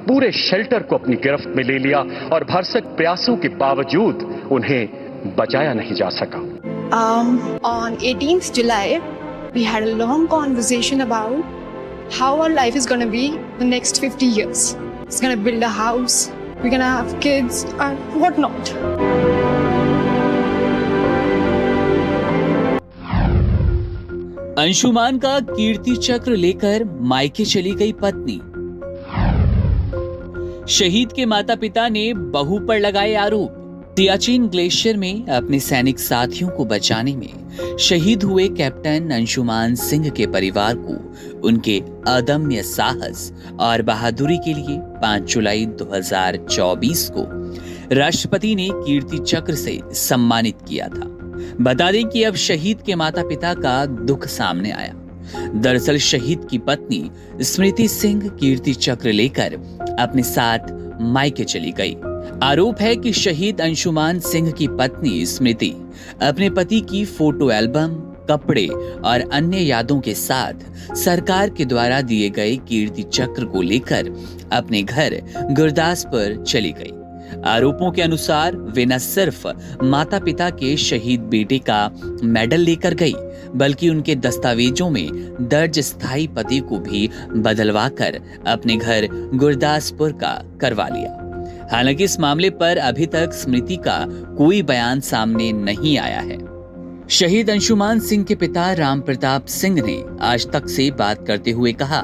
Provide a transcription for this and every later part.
पूरे शेल्टर को अपनी गिरफ्त में ले लिया और भरसक प्रयासों के बावजूद उन्हें बचाया नहीं जा सका। On 18th July, we had a long conversation about how our life is going to be the next 50 years. It's going to build a house, we're going to have kids and whatnot. Anshuman का कीर्ति चक्र लेकर मायके चली गई पत्नी। शहीद के माता पिता ने बहू पर लगाए आरोप। सियाचिन ग्लेशियर में अपने सैनिक साथियों को बचाने में शहीद हुए कैप्टन अंशुमान सिंह के परिवार को उनके अदम्य साहस और बहादुरी के लिए 5 जुलाई 2024 को राष्ट्रपति ने कीर्ति चक्र से सम्मानित किया था। बता दें कि अब शहीद के माता पिता का दुख सामने आया। दरअसल शहीद की पत्नी स्मृति सिंह कीर्ति चक्र लेकर अपने साथ मायके चली गई। आरोप है कि शहीद अंशुमान सिंह की पत्नी स्मृति अपने पति की फोटो एल्बम, कपड़े और अन्य यादों के साथ सरकार के द्वारा दिए गए कीर्ति चक्र को लेकर अपने घर गुरदासपुर चली गई। आरोपों के अनुसार वे न सिर्फ माता पिता के शहीद बेटे का मेडल लेकर गई, बल्कि उनके दस्तावेजों में दर्ज स्थायी पते को भी बदलवाकर अपने घर गुरदासपुर का करवा लिया। हालांकि इस मामले पर अभी तक स्मृति का कोई बयान सामने नहीं आया है। शहीद अंशुमान सिंह के पिता राम प्रताप सिंह ने आज तक से बात करते हुए कहा,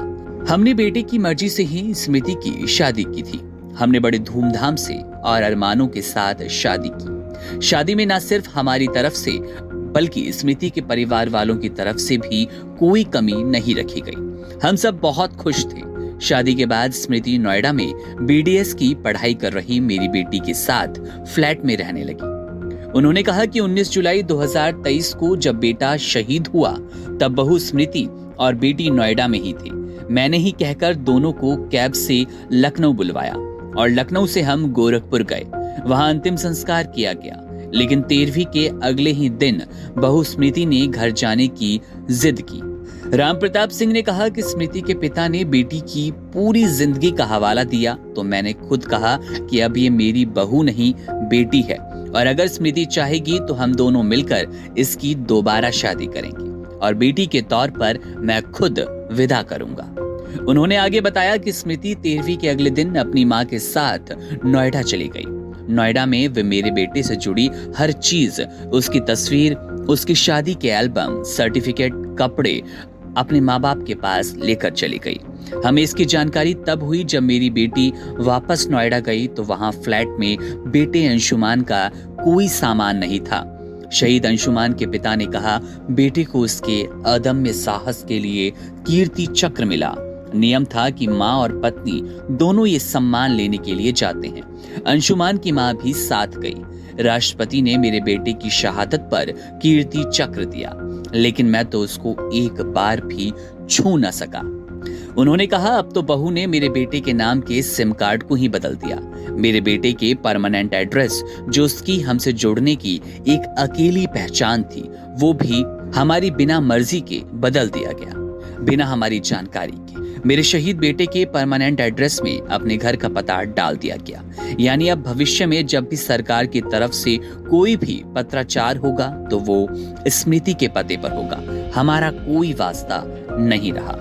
हमने बेटे की मर्जी से ही स्मृति की शादी की थी। हमने बड़े धूमधाम से और अरमानों के साथ शादी की। शादी में न सिर्फ हमारी तरफ से बल्कि स्मृति के परिवार वालों की तरफ से भी कोई कमी नहीं रखी गई। हम सब बहुत खुश थे। शादी के बाद स्मृति नोएडा में BDS की पढ़ाई कर रही मेरी बेटी के साथ फ्लैट में रहने लगी। उन्होंने कहा कि 19 जुलाई 2023 को जब बेटा शहीद हुआ तब बहू स्मृति और बेटी नोएडा में ही थी। मैंने ही कहकर दोनों को कैब से लखनऊ बुलवाया और लखनऊ से हम गोरखपुर गए। वहां अंतिम संस्कार किया गया, लेकिन 13वीं के अगले ही दिन बहू स्मृति ने घर जाने की जिद की। राम प्रताप सिंह ने कहा कि स्मृति के पिता ने बेटी की पूरी जिंदगी का हवाला दिया, तो मैंने खुद कहा कि अब ये मेरी बहू नहीं बेटी है और अगर स्मृति चाहेगी तो हम दोनों मिलकर इसकी दोबारा शादी करेंगे और बेटी के तौर पर मैं खुद विदा करूंगा। उन्होंने आगे बताया कि स्मृति 13वीं के अगले दिन अपनी मां के साथ नोएडा चली गई। नोएडा में वे मेरे बेटे से जुड़ी हर चीज, उसकी तस्वीर, उसकी शादी के एल्बम, सर्टिफिकेट, कपड़े अपने माँ बाप के पास लेकर चली गई। हमें इसकी जानकारी तब हुई जब मेरी बेटी वापस नोएडा गई तो वहां फ्लैट में बेटे अंशुमान का कोई सामान नहीं था। शहीद अंशुमान के पिता ने कहा, बेटे को उसके अदम्य साहस के लिए कीर्ति चक्र मिला। नियम था कि माँ और पत्नी दोनों ये सम्मान लेने के लिए जाते हैं। अंशुमान की माँ भी साथ गई। राष्ट्रपति ने मेरे बेटे की शहादत पर कीर्ति चक्र दिया, लेकिन मैं तो उसको एक बार भी छू न सका। उन्होंने कहा, अब तो बहू ने मेरे बेटे के नाम के सिम कार्ड को ही बदल दिया। मेरे बेटे के परमानेंट एड्रेस, जो उसकी हमसे जोड़ने की एक अकेली पहचान थी, वो भी हमारी बिना मर्जी के बदल दिया गया, बिना हमारी जानकारी के। मेरे शहीद बेटे के परमानेंट एड्रेस में अपने घर का पता डाल दिया गया। यानी अब भविष्य में जब भी सरकार की तरफ से कोई भी पत्राचार होगा तो वो स्मृति के पते पर होगा। हमारा कोई वास्ता नहीं रहा।